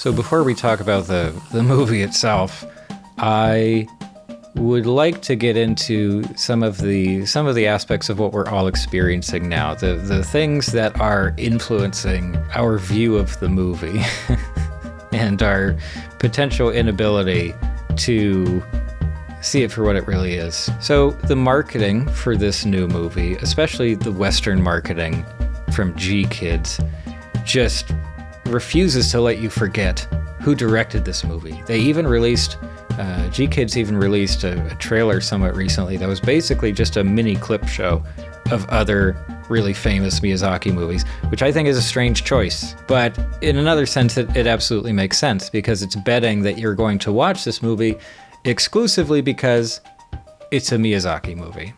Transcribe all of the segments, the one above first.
So before we talk about the movie itself, I would like to get into some of the aspects of what we're all experiencing now, the things that are influencing our view of the movie and our potential inability to see it for what it really is. So the marketing for this new movie, especially the Western marketing from G Kids, just refuses to let you forget who directed this movie. They even released, G Kids even released a trailer somewhat recently that was basically just a mini clip show of other really famous Miyazaki movies, which I think is a strange choice. But in another sense, it absolutely makes sense, because it's betting that you're going to watch this movie exclusively because it's a Miyazaki movie,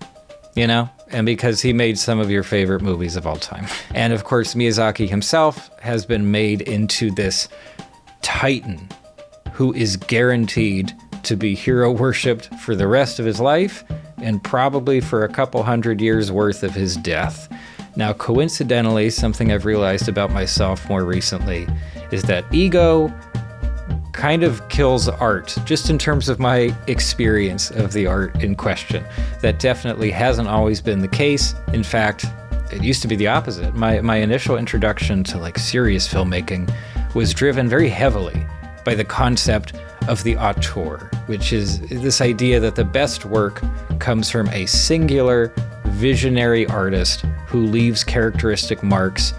you know? And because he made some of your favorite movies of all time. And of course, Miyazaki himself has been made into this titan who is guaranteed to be hero worshipped for the rest of his life and probably for a couple hundred years worth of his death. Now, coincidentally, something I've realized about myself more recently is that ego kind of kills art, just in terms of my experience of the art in question. That definitely hasn't always been the case. In fact, it used to be the opposite. My initial introduction to like serious filmmaking was driven very heavily by the concept of the auteur, which is this idea that the best work comes from a singular visionary artist who leaves characteristic marks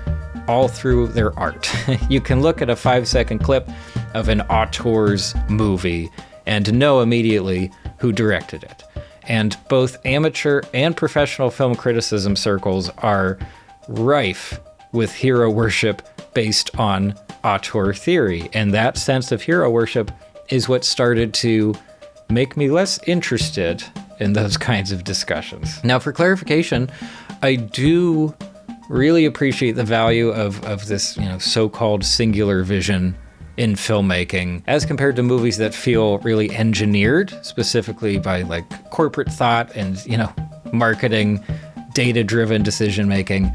all through their art. You can look at a 5-second clip of an auteur's movie and know immediately who directed it. And both amateur and professional film criticism circles are rife with hero worship based on auteur theory. And that sense of hero worship is what started to make me less interested in those kinds of discussions. Now, for clarification, I do really appreciate the value of this, so-called singular vision in filmmaking as compared to movies that feel really engineered, specifically by like corporate thought and, marketing, data-driven decision-making.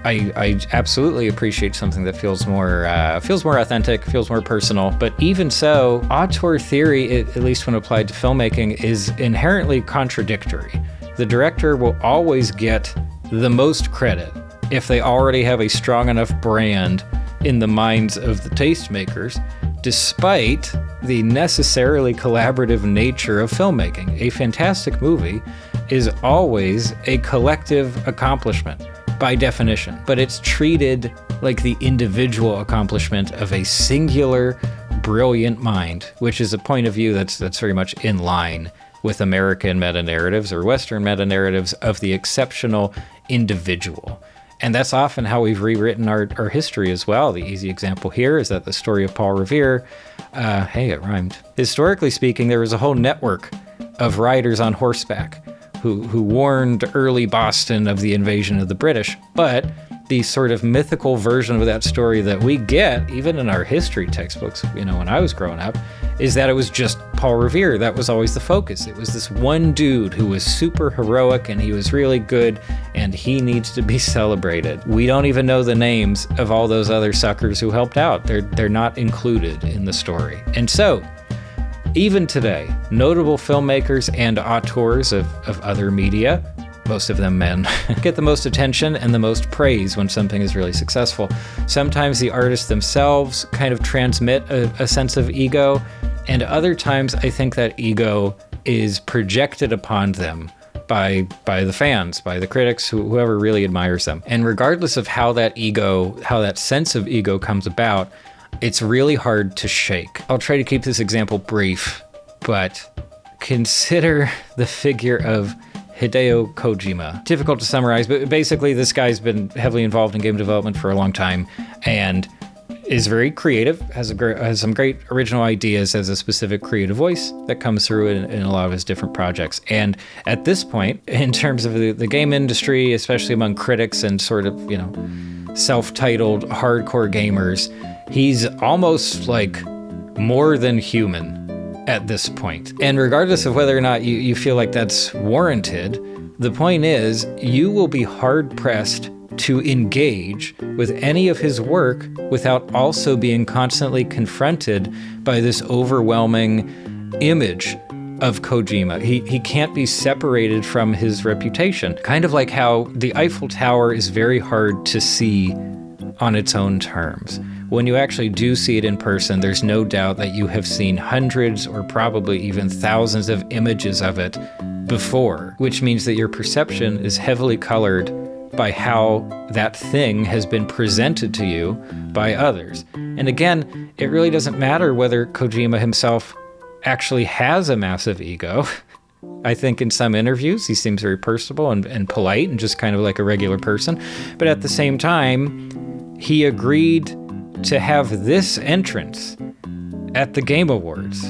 I absolutely appreciate something that feels more authentic, feels more personal. But even so, auteur theory, at least when applied to filmmaking, is inherently contradictory. The director will always get the most credit if they already have a strong enough brand in the minds of the tastemakers, despite the necessarily collaborative nature of filmmaking. A fantastic movie is always a collective accomplishment by definition, but it's treated like the individual accomplishment of a singular, brilliant mind, which is a point of view that's very much in line with American meta-narratives or Western meta-narratives of the exceptional individual. And that's often how we've rewritten our history as well. The easy example here is that the story of Paul Revere, hey, it rhymed. Historically speaking, there was a whole network of riders on horseback who warned early Boston of the invasion of the British. But the sort of mythical version of that story that we get, even in our history textbooks, when I was growing up, is that it was just Paul Revere. That was always the focus. It was this one dude who was super heroic and he was really good and he needs to be celebrated. We don't even know the names of all those other suckers who helped out. They're not included in the story. And so, even today, notable filmmakers and auteurs of other media, most of them men, get the most attention and the most praise when something is really successful. Sometimes the artists themselves kind of transmit a sense of ego, and other times I think that ego is projected upon them by the fans, by the critics, whoever really admires them. And regardless of how that sense of ego comes about, it's really hard to shake. I'll try to keep this example brief, but consider the figure of Hideo Kojima. Difficult to summarize, but basically this guy's been heavily involved in game development for a long time and is very creative, has some great original ideas, has a specific creative voice that comes through in a lot of his different projects. And at this point, in terms of the game industry, especially among critics and sort of, self-titled hardcore gamers, he's almost like more than human at this point. And regardless of whether or not you feel like that's warranted, the point is you will be hard-pressed to engage with any of his work without also being constantly confronted by this overwhelming image of Kojima. He can't be separated from his reputation. Kind of like how the Eiffel Tower is very hard to see on its own terms. When you actually do see it in person, there's no doubt that you have seen hundreds or probably even thousands of images of it before, which means that your perception is heavily colored by how that thing has been presented to you by others. And again, it really doesn't matter whether Kojima himself actually has a massive ego. I think in some interviews he seems very personable and polite and just kind of like a regular person. But at the same time, he agreed to have this entrance at the Game Awards.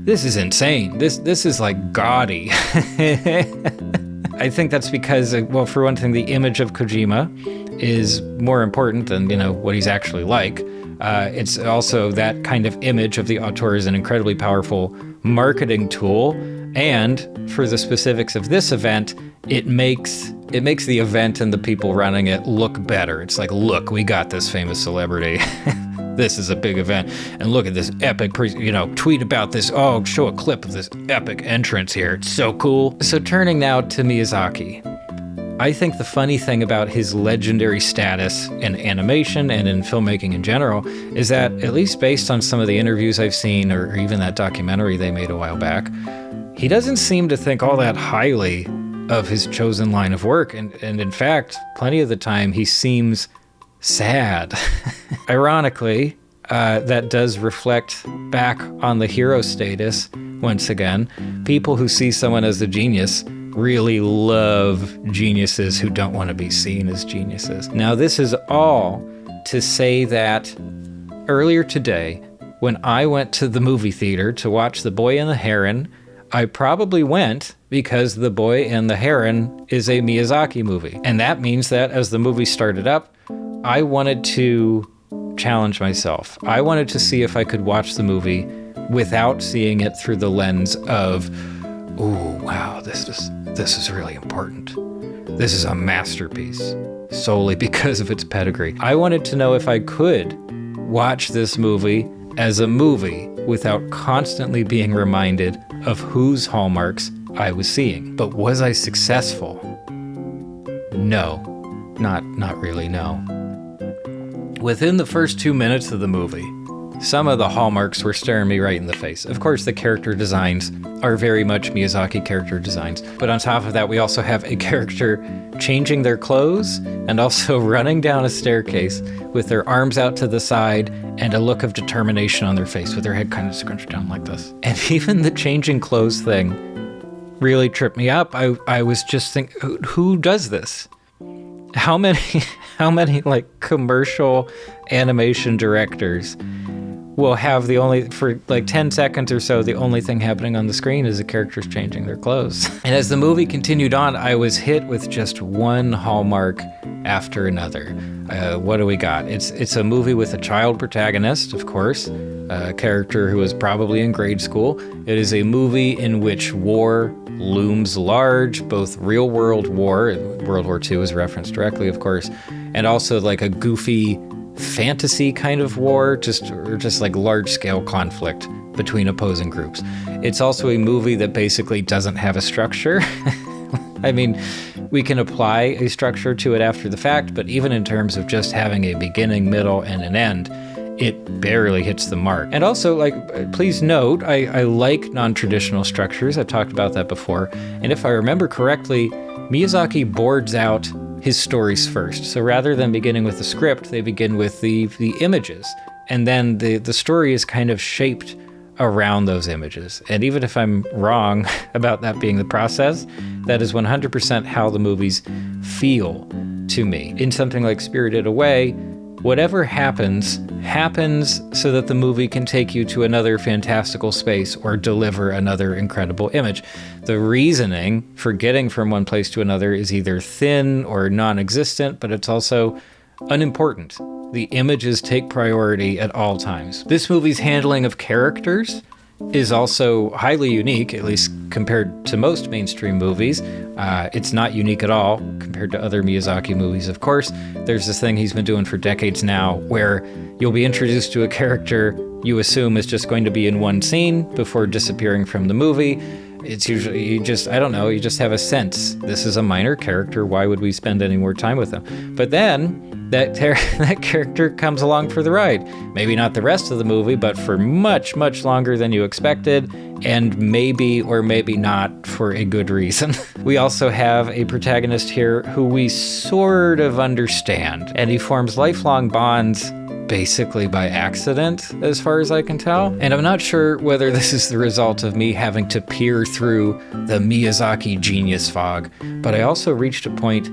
This is insane. This is like gaudy. I think that's because, well, for one thing, the image of Kojima is more important than, what he's actually like. It's also that kind of image of the auteur is an incredibly powerful marketing tool. And for the specifics of this event, it makes the event and the people running it look better. It's like, look, we got this famous celebrity. This is a big event. And look at this epic, tweet about this. Oh, show a clip of this epic entrance here. It's so cool. So turning now to Miyazaki. I think the funny thing about his legendary status in animation and in filmmaking in general is that, at least based on some of the interviews I've seen, or even that documentary they made a while back, he doesn't seem to think all that highly of his chosen line of work. And in fact, plenty of the time he seems sad. Ironically, that does reflect back on the hero status once again. People who see someone as a genius really love geniuses who don't want to be seen as geniuses. Now, this is all to say that earlier today, when I went to the movie theater to watch The Boy and the Heron, I probably went because The Boy and the Heron is a Miyazaki movie. And that means that as the movie started up, I wanted to challenge myself. I wanted to see if I could watch the movie without seeing it through the lens of, ooh, wow, this is really important. This is a masterpiece, solely because of its pedigree. I wanted to know if I could watch this movie as a movie without constantly being reminded of whose hallmarks I was seeing. But was I successful? No, not really, no. Within the first 2 minutes of the movie, some of the hallmarks were staring me right in the face. Of course, the character designs are very much Miyazaki character designs. But on top of that, we also have a character changing their clothes and also running down a staircase with their arms out to the side and a look of determination on their face with their head kind of scrunched down like this. And even the changing clothes thing really tripped me up. I was just thinking, who does this? How many like commercial animation directors will have for like 10 seconds or so, the only thing happening on the screen is the characters changing their clothes. And as the movie continued on, I was hit with just one hallmark after another. What do we got? It's a movie with a child protagonist, of course, a character who is probably in grade school. It is a movie in which war looms large, both real world war, World War II is referenced directly, of course, and also like a goofy fantasy kind of war, just like large-scale conflict between opposing groups. It's also a movie that basically doesn't have a structure. I mean, we can apply a structure to it after the fact, but even in terms of just having a beginning, middle, and an end, it barely hits the mark. And also, like, please note, I like non-traditional structures. I've talked about that before. And if I remember correctly, Miyazaki boards out his stories first. So rather than beginning with the script, they begin with the images. And then the story is kind of shaped around those images. And even if I'm wrong about that being the process, that is 100% how the movies feel to me. In something like Spirited Away, whatever happens so that the movie can take you to another fantastical space or deliver another incredible image. The reasoning for getting from one place to another is either thin or non-existent, but it's also unimportant. The images take priority at all times. This movie's handling of characters is also highly unique, at least compared to most mainstream movies. It's not unique at all compared to other Miyazaki movies, of course. There's this thing he's been doing for decades now where you'll be introduced to a character you assume is just going to be in one scene before disappearing from the movie. It's usually, you just have a sense. This is a minor character. Why would we spend any more time with them? But then that character comes along for the ride. Maybe not the rest of the movie, but for much, much longer than you expected, and maybe or maybe not for a good reason. We also have a protagonist here who we sort of understand, and he forms lifelong bonds basically by accident, as far as I can tell. And I'm not sure whether this is the result of me having to peer through the Miyazaki genius fog, but I also reached a point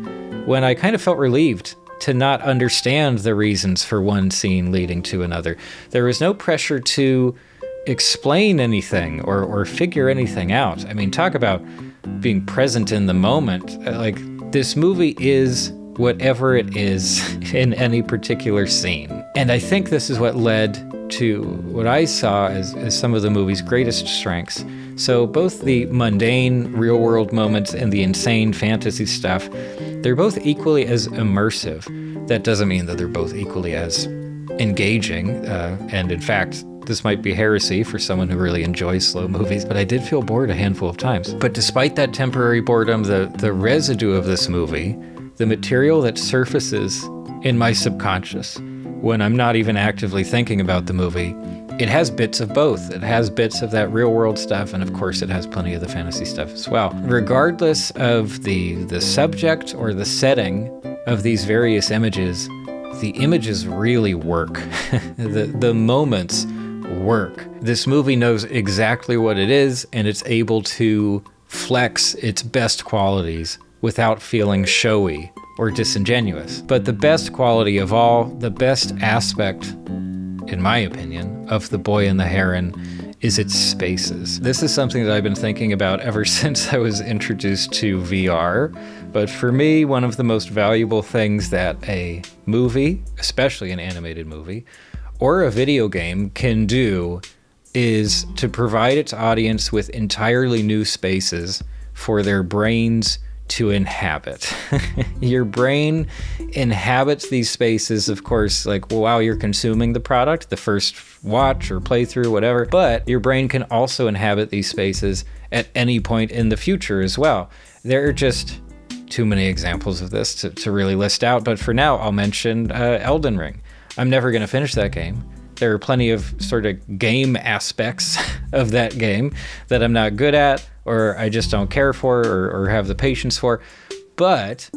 when I kind of felt relieved to not understand the reasons for one scene leading to another. There was no pressure to explain anything or figure anything out. I mean, talk about being present in the moment. Like, this movie is whatever it is in any particular scene. And I think this is what led to what I saw as some of the movie's greatest strengths. So both the mundane real-world moments and the insane fantasy stuff, they're both equally as immersive. That doesn't mean that they're both equally as engaging. And in fact, this might be heresy for someone who really enjoys slow movies, but I did feel bored a handful of times. But despite that temporary boredom, the residue of this movie, the material that surfaces in my subconscious when I'm not even actively thinking about the movie, it has bits of both. It has bits of that real world stuff, and of course it has plenty of the fantasy stuff as well. Regardless of the subject or the setting of these various images, the images really work. The moments work. This movie knows exactly what it is, and it's able to flex its best qualities without feeling showy or disingenuous. But the best quality of all, the best aspect, in my opinion, of The Boy and the Heron is its spaces. This is something that I've been thinking about ever since I was introduced to VR. But for me, one of the most valuable things that a movie, especially an animated movie, or a video game can do is to provide its audience with entirely new spaces for their brains to inhabit. Your brain inhabits these spaces, of course, like while you're consuming the product, the first watch or playthrough, whatever, but your brain can also inhabit these spaces at any point in the future as well. There are just too many examples of this to really list out, but for now, I'll mention Elden Ring. I'm never going to finish that game. There are plenty of sort of game aspects of that game that I'm not good at, or I just don't care for, or have the patience for. But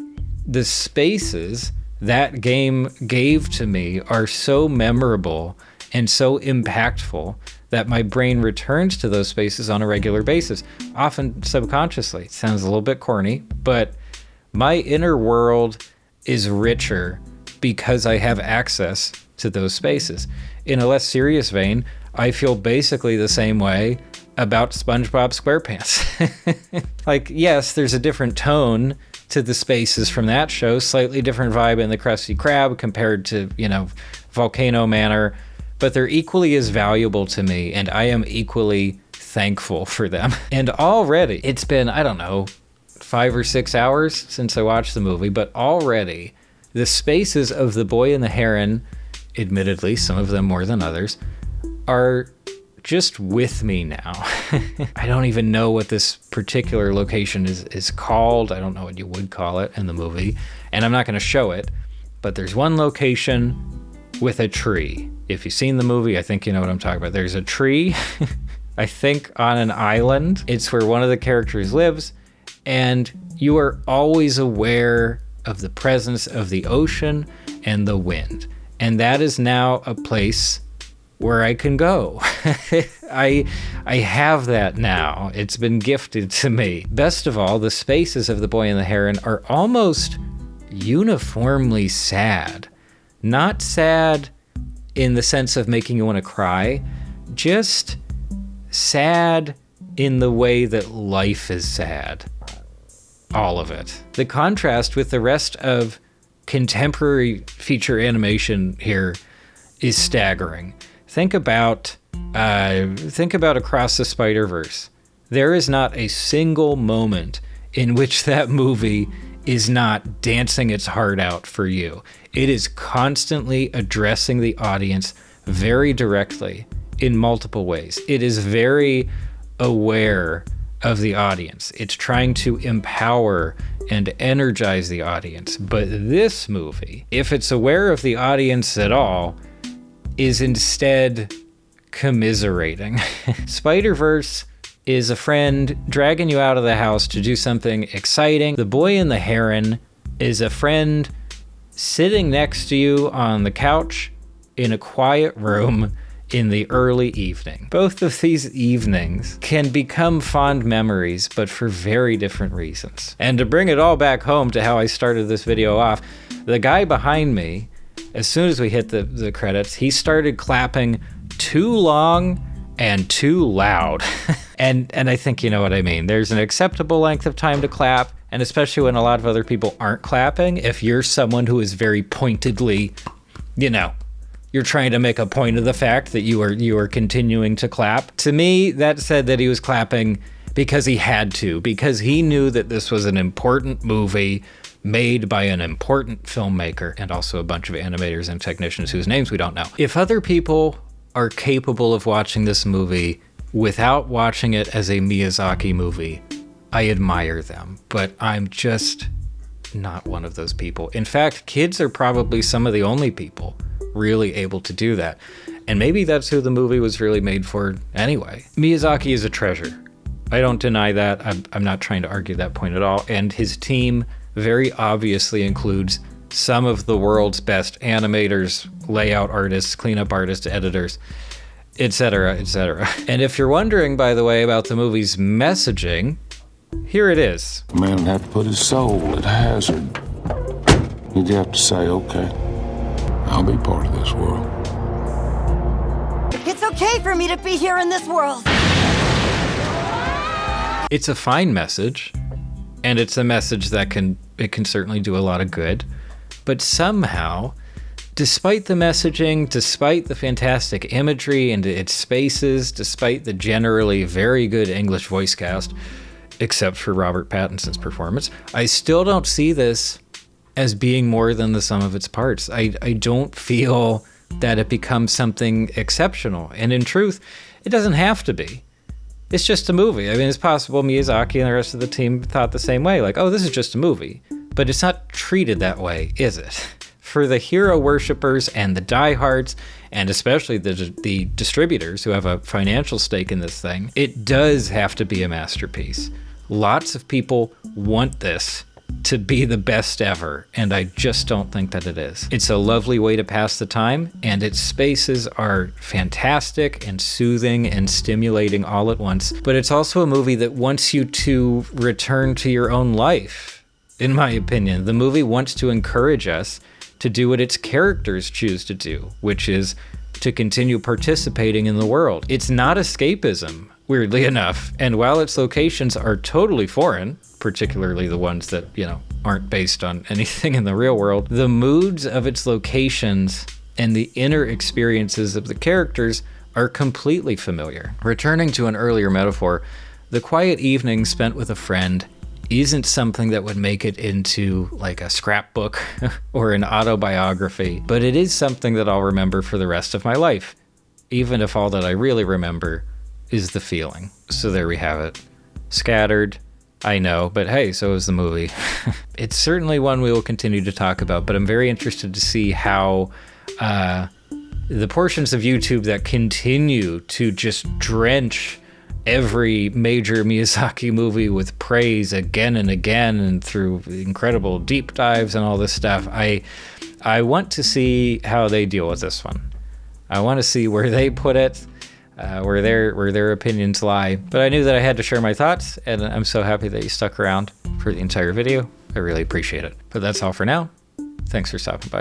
the spaces that game gave to me are so memorable and so impactful that my brain returns to those spaces on a regular basis, often subconsciously. It sounds a little bit corny, but my inner world is richer because I have access to those spaces. In a less serious vein, I feel basically the same way about SpongeBob SquarePants. Like, yes, there's a different tone to the spaces from that show, slightly different vibe in the Krusty Krab compared to, Volcano Manor, but they're equally as valuable to me, and I am equally thankful for them. And already, it's been, 5 or 6 hours since I watched the movie, but already the spaces of The Boy and the Heron, admittedly, some of them more than others, are just with me now. I don't even know what this particular location is called. I don't know what you would call it in the movie, and I'm not going to show it, but there's one location with a tree. If you've seen the movie, I think you know what I'm talking about. There's a tree, I think on an island. It's where one of the characters lives, and you are always aware of the presence of the ocean and the wind. And that is now a place where I can go. I have that now. It's been gifted to me. Best of all, the spaces of The Boy and the Heron are almost uniformly sad. Not sad in the sense of making you want to cry, just sad in the way that life is sad. All of it. The contrast with the rest of contemporary feature animation here is staggering. Think about Across the Spider-Verse. There is not a single moment in which that movie is not dancing its heart out for you. It is constantly addressing the audience very directly in multiple ways. It is very aware of the audience. It's trying to empower and energize the audience. But this movie, if it's aware of the audience at all, is instead commiserating. Spider-Verse is a friend dragging you out of the house to do something exciting. The Boy and the Heron is a friend sitting next to you on the couch in a quiet room in the early evening. Both of these evenings can become fond memories, but for very different reasons. And to bring it all back home to how I started this video off, the guy behind me, as soon as we hit the credits, he started clapping too long and too loud. and I think you know what I mean. There's an acceptable length of time to clap, and especially when a lot of other people aren't clapping, if you're someone who is very pointedly, you're trying to make a point of the fact that you are continuing to clap. To me, that said that he was clapping because he had to, because he knew that this was an important movie made by an important filmmaker and also a bunch of animators and technicians whose names we don't know. If other people are capable of watching this movie without watching it as a Miyazaki movie, I admire them, but I'm just not one of those people. In fact, kids are probably some of the only people really able to do that. And maybe that's who the movie was really made for anyway. Miyazaki is a treasure. I don't deny that. I'm not trying to argue that point at all. And his team very obviously includes some of the world's best animators, layout artists, cleanup artists, editors, etc., etc. And if you're wondering, by the way, about the movie's messaging, here it is. A man would have to put his soul at hazard. You'd have to say, okay, I'll be part of this world. It's okay for me to be here in this world. It's a fine message, and it's a message that can certainly do a lot of good. But somehow, despite the messaging, despite the fantastic imagery and its spaces, despite the generally very good English voice cast, except for Robert Pattinson's performance, I still don't see this as being more than the sum of its parts. I don't feel that it becomes something exceptional. And in truth, it doesn't have to be. It's just a movie. I mean, it's possible Miyazaki and the rest of the team thought the same way, like, oh, this is just a movie. But it's not treated that way, is it? For the hero worshippers and the diehards, and especially the distributors who have a financial stake in this thing, it does have to be a masterpiece. Lots of people want this to be the best ever, and I just don't think that it is. It's a lovely way to pass the time, and its spaces are fantastic and soothing and stimulating all at once, but it's also a movie that wants you to return to your own life, in my opinion. The movie wants to encourage us to do what its characters choose to do, which is to continue participating in the world. It's not escapism, weirdly enough, and while its locations are totally foreign, particularly the ones that, aren't based on anything in the real world, the moods of its locations and the inner experiences of the characters are completely familiar. Returning to an earlier metaphor, the quiet evening spent with a friend isn't something that would make it into like a scrapbook or an autobiography, but it is something that I'll remember for the rest of my life, even if all that I really remember is the feeling. So there we have it. Scattered, I know, but hey, so is the movie. It's certainly one we will continue to talk about, but I'm very interested to see how the portions of YouTube that continue to just drench every major Miyazaki movie with praise again and again and through incredible deep dives and all this stuff, I want to see how they deal with this one. I want to see where they put it, where their opinions lie. But I knew that I had to share my thoughts, and I'm so happy that you stuck around for the entire video. I really appreciate it. But that's all for now. Thanks for stopping by.